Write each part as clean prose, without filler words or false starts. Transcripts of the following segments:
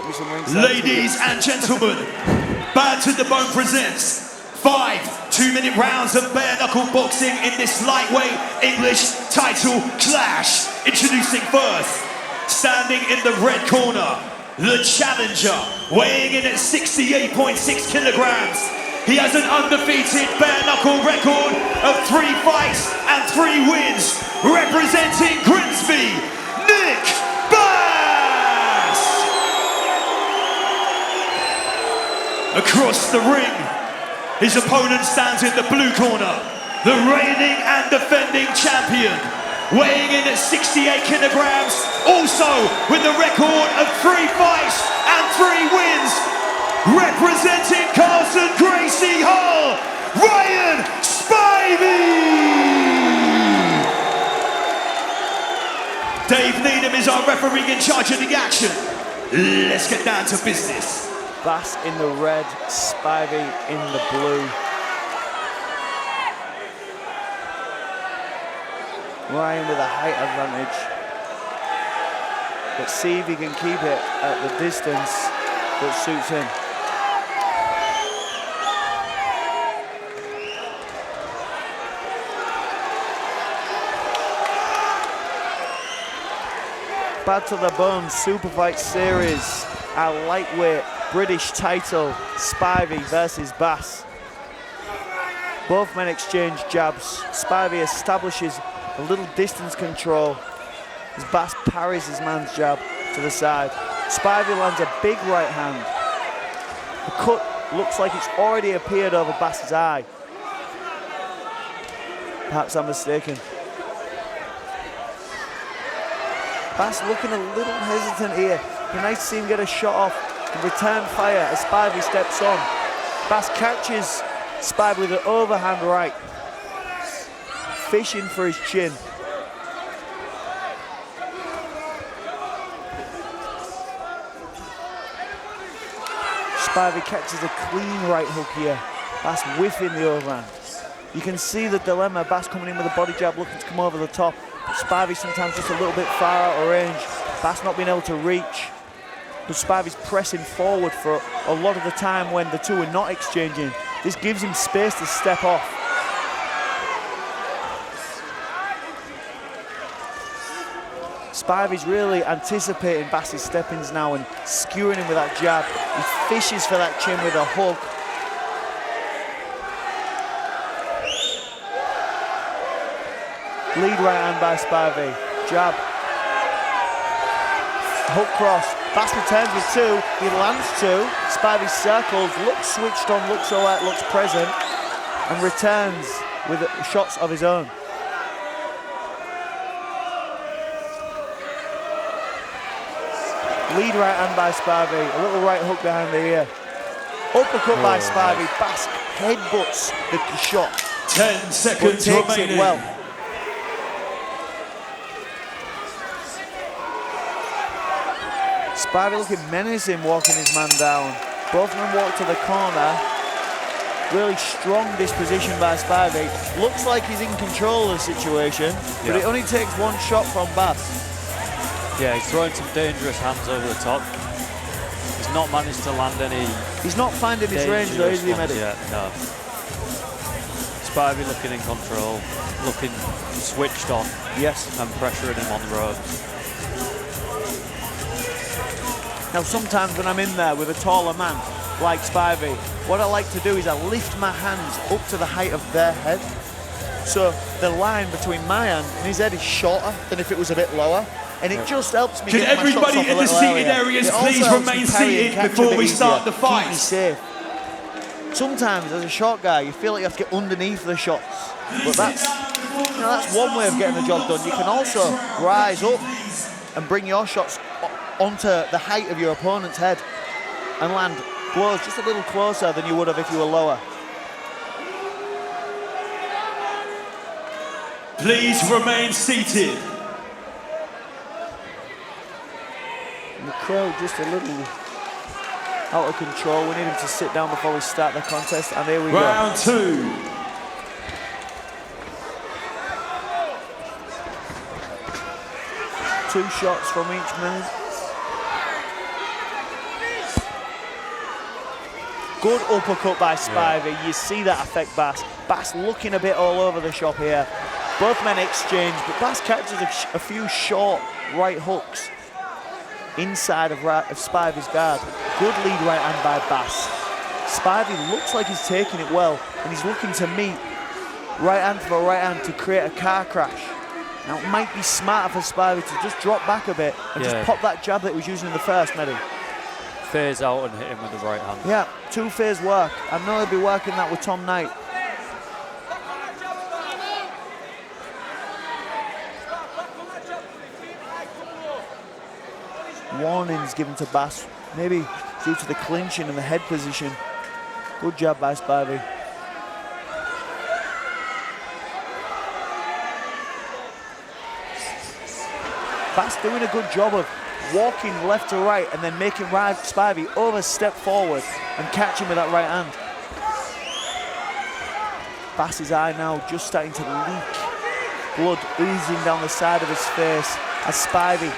got me some ringside. Ladies and gentlemen, Bad to the Bone presents 5 2-minute rounds of bare knuckle boxing in this lightweight English title clash. Introducing first, standing in the red corner, the challenger, weighing in at 68.6 kilograms. He has an undefeated bare knuckle record of 3 fights and 3 wins, representing Grimsby, Nick Bass. Across the ring, his opponent stands in the blue corner, the reigning and defending champion, weighing in at 68 kilograms, also with a record of 3 fights and 3 wins, representing Carson Gracie Hull, Ryan Spivey! Dave Needham is our referee in charge of the action. Let's get down to business. Bass in the red, Spivey in the blue. Ryan with a height advantage. Let's see if he can keep it at the distance that suits him. Bad to the Bone Super Fight Series, our lightweight British title, Spivey versus Bass. Both men exchange jabs. Spivey establishes a little distance control as Bass parries his man's jab to the side. Spivey lands a big right hand. The cut looks like it's already appeared over Bass's eye. Perhaps I'm mistaken. Bass looking a little hesitant here. It'd be nice to see him get a shot off and return fire as Spivey steps on. Bass catches Spivey with an overhand right, fishing for his chin. Spivey catches a clean right hook here. Bass whiffing the overhand. You can see the dilemma, Bass coming in with a body jab looking to come over the top. But Spivey sometimes just a little bit far out of range. Bass not being able to reach. But Spivey's pressing forward for a lot of the time when the two are not exchanging. This gives him space to step off. Spivey's really anticipating Bass's step-ins now and skewing him with that jab. He fishes for that chin with a hook. Lead right hand by Spivey. Jab. Hook cross. Bass returns with 2. He lands 2. Spivey circles, looks switched on, looks alert, looks present, and returns with shots of his own. Lead right hand by Spivey. A little right hook behind the ear. Uppercut by Spivey. Bass headbutts the shot. 10 seconds remaining. Well. Spivey looking menacing, walking his man down. Both of them walk to the corner. Really strong disposition by Spivey. Looks like he's in control of the situation, but it only takes 1 shot from Bass. Yeah, he's throwing some dangerous hands over the top. He's not managed to land any. He's not finding his range though, is he, Medic? Yeah, no. Spivey looking in control, looking switched on. Yes. And pressuring him on the ropes. Now sometimes when I'm in there with a taller man like Spivey, what I like to do is I lift my hands up to the height of their head. So the line between my hand and his head is shorter than if it was a bit lower. And it just helps me Can get my shots everybody off in a the little seated area. areas It also please helps remain me parry and seated catch a before bit we start easier. the fight. Keep me safe. Sometimes as a short guy, you feel like you have to get underneath the shots. But that's one way of getting the job done. You can also rise up and bring your shots onto the height of your opponent's head and land blows just a little closer than you would have if you were lower. Please remain seated. And the crowd just a little out of control. We need him to sit down before we start the contest, and here we go. Round 2. Two shots from each man. Good uppercut by Spivey. You see that affect Bass. Bass looking a bit all over the shop here. Both men exchange, but Bass catches a few short right hooks inside of Spivey's guard. Good lead right hand by Bass. Spivey looks like he's taking it well, and he's looking to meet right hand for right hand to create a car crash. Now it might be smarter for Spivey to just drop back a bit and just pop that jab that he was using in the first, Mehdi. Phase out and hit him with the right hand. Yeah, two-phase work. I know he'll be working that with Tom Knight. Warnings given to Bass, maybe due to the clinching and the head position. Good job by Spivey. Bass doing a good job of walking left to right and then making Spivey overstep forward and catch him with that right hand. Bass's eye now just starting to leak. Blood oozing down the side of his face as Spivey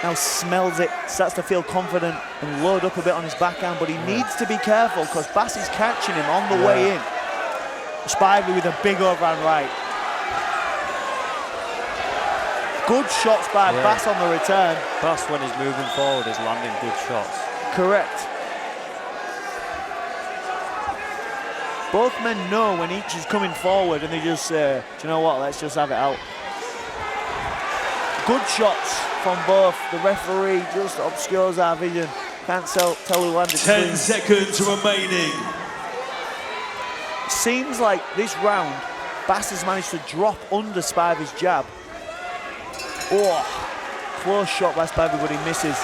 now smells it, starts to feel confident and load up a bit on his backhand, but he needs to be careful because Bass is catching him on the way in. Spivey with a big overhand right. Good shots by Bass on the return. Bass, when he's moving forward, is landing good shots. Correct. Both men know when each is coming forward and they just say, do you know what, let's just have it out. Good shots from both. The referee just obscures our vision. Can't tell who landed. 10 seconds remaining. Seems like this round, Bass has managed to drop under Spivey's jab. Oh, close shot by Spivey, but he misses.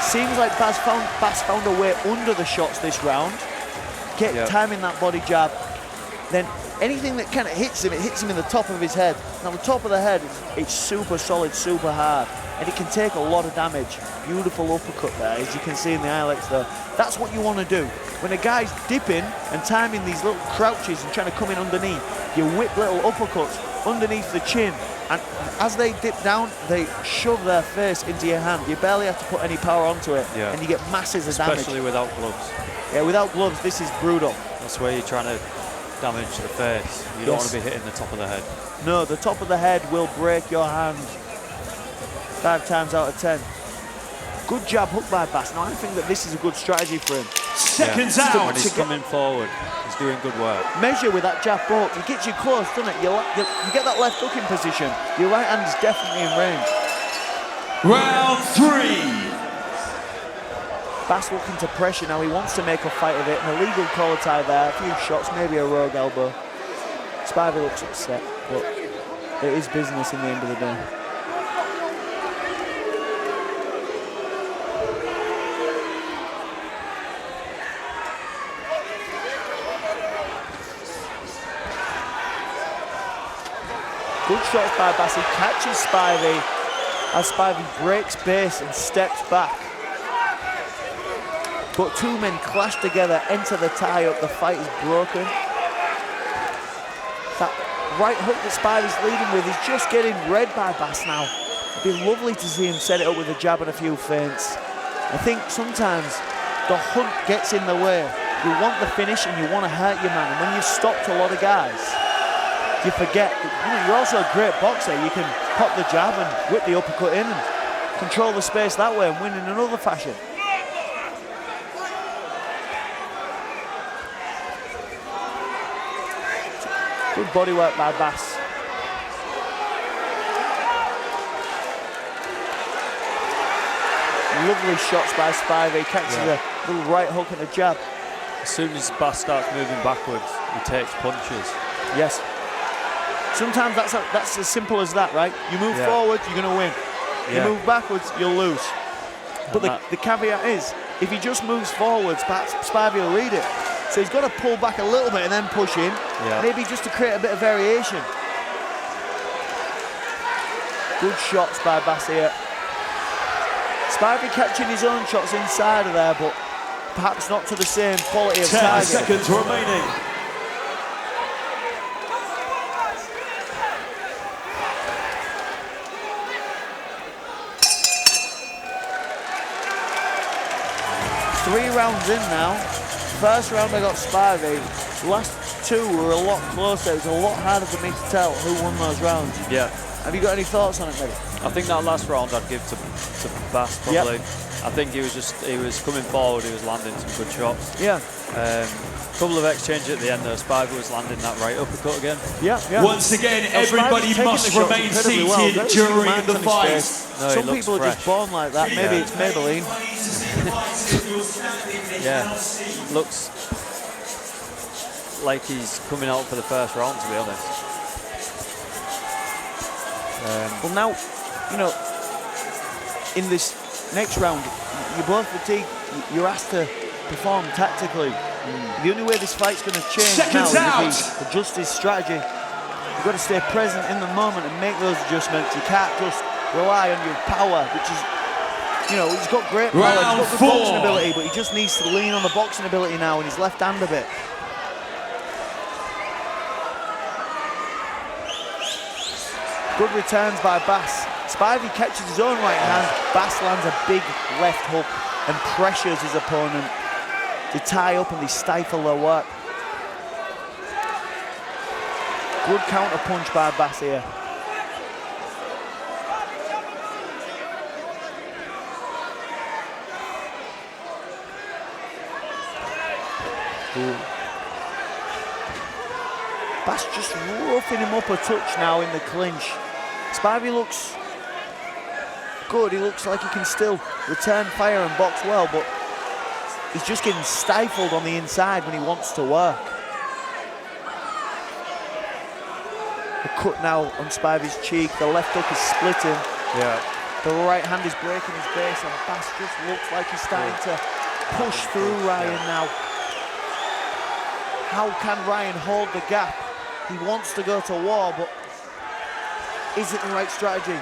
Seems like Bass found a way under the shots this round. Timing that body jab. Then anything that kind of hits him, it hits him in the top of his head. Now the top of the head, it's super solid, super hard, and it can take a lot of damage. Beautiful uppercut there, as you can see in the highlights there. That's what you want to do. When a guy's dipping and timing these little crouches and trying to come in underneath, you whip little uppercuts underneath the chin, and as they dip down, they shove their face into your hand. You barely have to put any power onto it, and you get masses of damage. Especially without gloves. Yeah, without gloves, this is brutal. That's where you're trying to damage the face. You don't want to be hitting the top of the head. No, the top of the head will break your hand 5 times out of 10. Good jab hook by Bass. Now I think that this is a good strategy for him. Seconds out. When he's coming forward, he's doing good work. Measure with that jab hook. It gets you close, doesn't it? You get that left hook in position. Your right hand is definitely in range. Round 3. Bass looking to pressure now. He wants to make a fight of it. An illegal collar tie there. A few shots, maybe a rogue elbow. Spivey looks upset, but it is business in the end of the day. Good shots by Bass. He catches Spivey as Spivey breaks base and steps back. But two men clash together, enter the tie-up, the fight is broken. That right hook that Spivey's leading with is just getting read by Bass now. It'd be lovely to see him set it up with a jab and a few feints. I think sometimes the hunt gets in the way. You want the finish and you want to hurt your man. And when you've stopped a lot of guys, you forget that, you're also a great boxer. You can pop the jab and whip the uppercut in and control the space that way and win in another fashion. Good body work by Bass. Lovely shots by Spivey. Catches a little right hook and a jab. As soon as Bass starts moving backwards, he takes punches. Yes. Sometimes that's as simple as that, right? You move forward, you're going to win. You move backwards, you'll lose. But the caveat is, if he just moves forwards, perhaps Spivey will read it. So he's got to pull back a little bit and then push in, maybe just to create a bit of variation. Good shots by Bass here. Spivey catching his own shots inside of there, but perhaps not to the same quality of 10 target. seconds remaining. 3 rounds in now. First round I got Spivey. Last 2 were a lot closer. It was a lot harder for me to tell who won those rounds. Yeah. Have you got any thoughts on it, maybe? I think that last round I'd give to Bass probably. Yep. I think he was coming forward, he was landing some good shots. Yeah. Couple of exchanges at the end though. Spivey was landing that right uppercut again. Yeah, yeah. Once again, everybody must remain seated during the fight. No, Some people are just born like that. Maybe it's Maybelline. Yeah, looks like he's coming out for the first round, to be honest. Well, now, you know, in this next round, you're both fatigued. You're asked to perform tactically. The only way this fight's going to change now is if he adjusts his strategy. You've got to stay present in the moment and make those adjustments. You can't just rely on your power, which is, you know, he's got great power, he's got good boxing ability, but he just needs to lean on the boxing ability now in his left hand a bit. Good returns by Bass. Spivey catches his own right hand. Bass lands a big left hook and pressures his opponent. They tie up and they stifle their work. Good counter punch by Bass here. Ooh. Bass just roughing him up a touch now in the clinch. Spivey looks good. He looks like he can still return fire and box well, but he's just getting stifled on the inside when he wants to work. A cut now on Spivey's cheek. The left hook is splitting. Yeah. The right hand is breaking his base, and Bass just looks like he's starting to push through Ryan now. How can Ryan hold the gap? He wants to go to war, but is it the right strategy?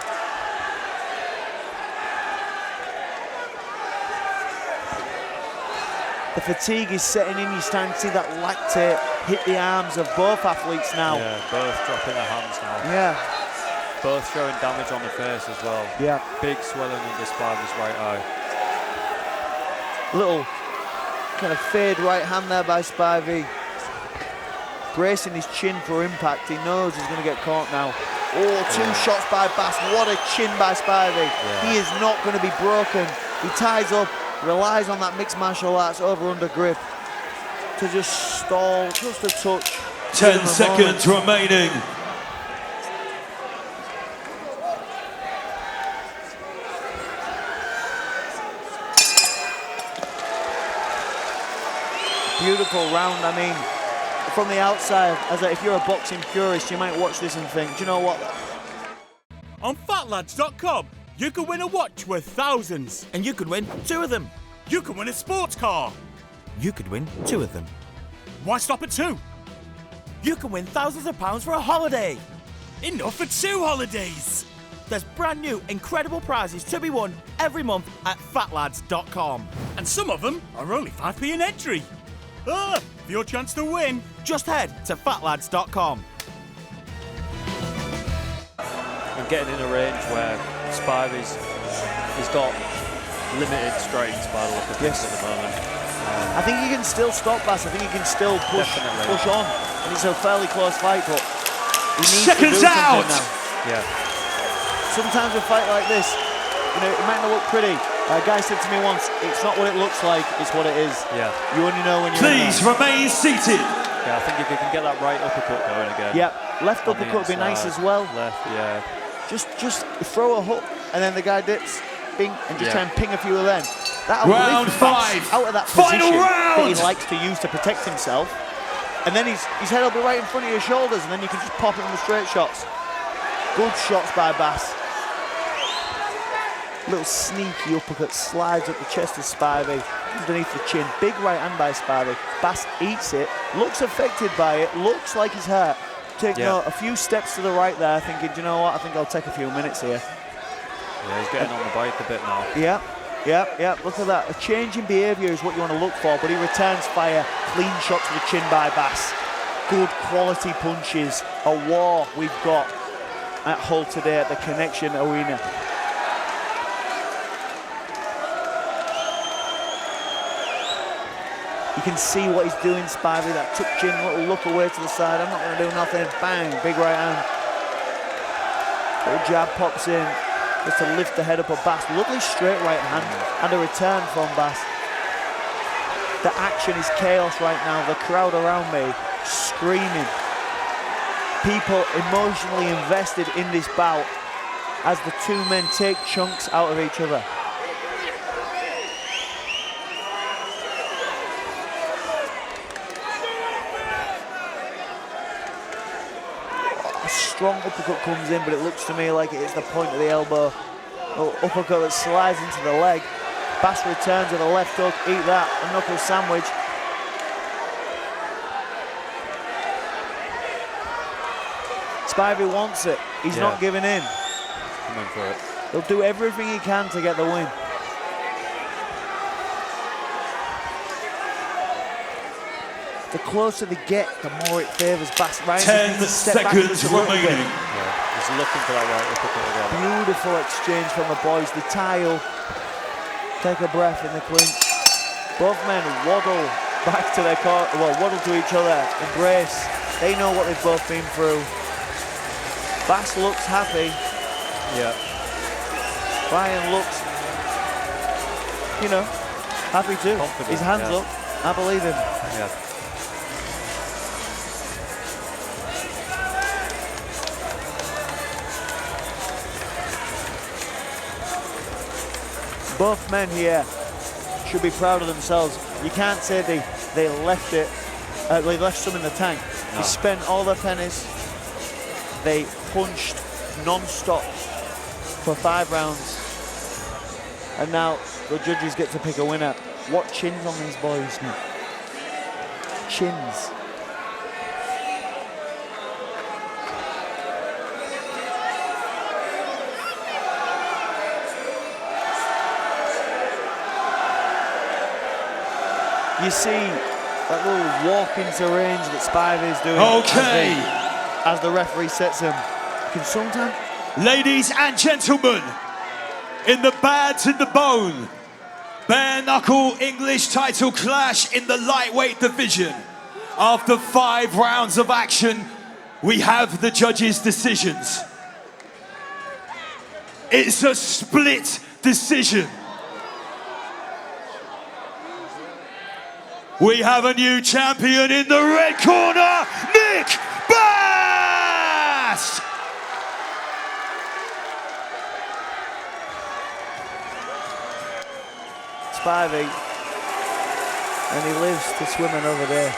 The fatigue is setting in. You're starting to see that lactate hit the arms of both athletes now. Yeah, both dropping their hands now. Yeah. Both showing damage on the face as well. Yeah. Big swelling under Spivey's right eye. Little kind of fade right hand there by Spivey. Bracing his chin for impact. He knows he's going to get caught now. Oh, 2 shots by Bass. What a chin by Spivey. Yeah. He is not going to be broken. He ties up, relies on that mixed martial arts over-under grip to just stall just a touch. 10 seconds remaining. Beautiful round. I mean, from the outside, if you're a boxing purist, you might watch this and think, do you know what? On fatlads.com, you could win a watch worth thousands. And you could win 2 of them. You could win a sports car. You could win 2 of them. Why stop at 2? You can win thousands of pounds for a holiday. Enough for 2 holidays. There's brand new, incredible prizes to be won every month at fatlads.com. And some of them are only 5p an entry. For your chance to win, just head to fatlads.com. I'm getting in a range where Spivey's he's got limited strengths by the look of things at the moment. I think he can still stop Bass. I think he can still push on. And it's a fairly close fight, but he needs to do something now. Yeah. Sometimes a fight like this, you know, it might not look pretty. A guy said to me once, it's not what it looks like, it's what it is. Yeah. You only know when you're Please remain seated. Yeah, I think if he can get that right uppercut going again. Yeah, left uppercut would be nice as well. Left, yeah. Just throw a hook, and then the guy dips, bing, and just try and ping a few of them. That'll round lift 5. Out of that Final position round. that he likes to use to protect himself. And then his head will be right in front of your shoulders, and then you can just pop it on the straight shots. Good shots by Bass. Little sneaky uppercut slides up the chest of Spivey, underneath the chin. Big right hand by Spivey. Bass eats it, looks affected by it, looks like he's hurt. Taking a few steps to the right there, thinking, do you know what, I think I'll take a few minutes here. Yeah, he's getting on the bike a bit now. Yeah, look at that. A change in behaviour is what you want to look for, but he returns fire. Clean shot to the chin by Bass. Good quality punches. A war we've got at Hull today at the Connection Arena. You can see what he's doing, Spivey. That tuck chin, little look away to the side. I'm not going to do nothing. Bang, big right hand. Little jab pops in just to lift the head up of Bass. Lovely straight right hand and a return from Bass. The action is chaos right now. The crowd around me screaming. People emotionally invested in this bout as the two men take chunks out of each other. A strong uppercut comes in, but it looks to me like it is the point of the elbow. Oh, uppercut that slides into the leg. Bass returns with a left hook, eat that, a knuckle sandwich. Spivey wants it, he's not giving in. Coming for it. He'll do everything he can to get the win. The closer they get, the more it favours Bass. 10 seconds remaining. Yeah, he's looking for that right uppercut again. Beautiful exchange from the boys. They tie up, take a breath in the clinch. Both men waddle back to their court, well, waddle to each other, embrace. They know what they've both been through. Bass looks happy. Yeah. Brian looks, you know, happy too. Confident, His hands up. I believe him. Yeah. Both men here should be proud of themselves. You can't say they left it, they left some in the tank. No. They spent all their pennies. They punched non-stop for 5 rounds. And now the judges get to pick a winner. What chins on these boys now? Chins. You see that little walk into range that Spivey's doing as the referee sets him. You can sometimes... Ladies and gentlemen, in the Bad to the Bone, Bare Knuckle English title clash in the lightweight division. After 5 rounds of action, we have the judges' decisions. It's a split decision. We have a new champion in the red corner, Nick Bass! Spivey, and he lives to swim another day.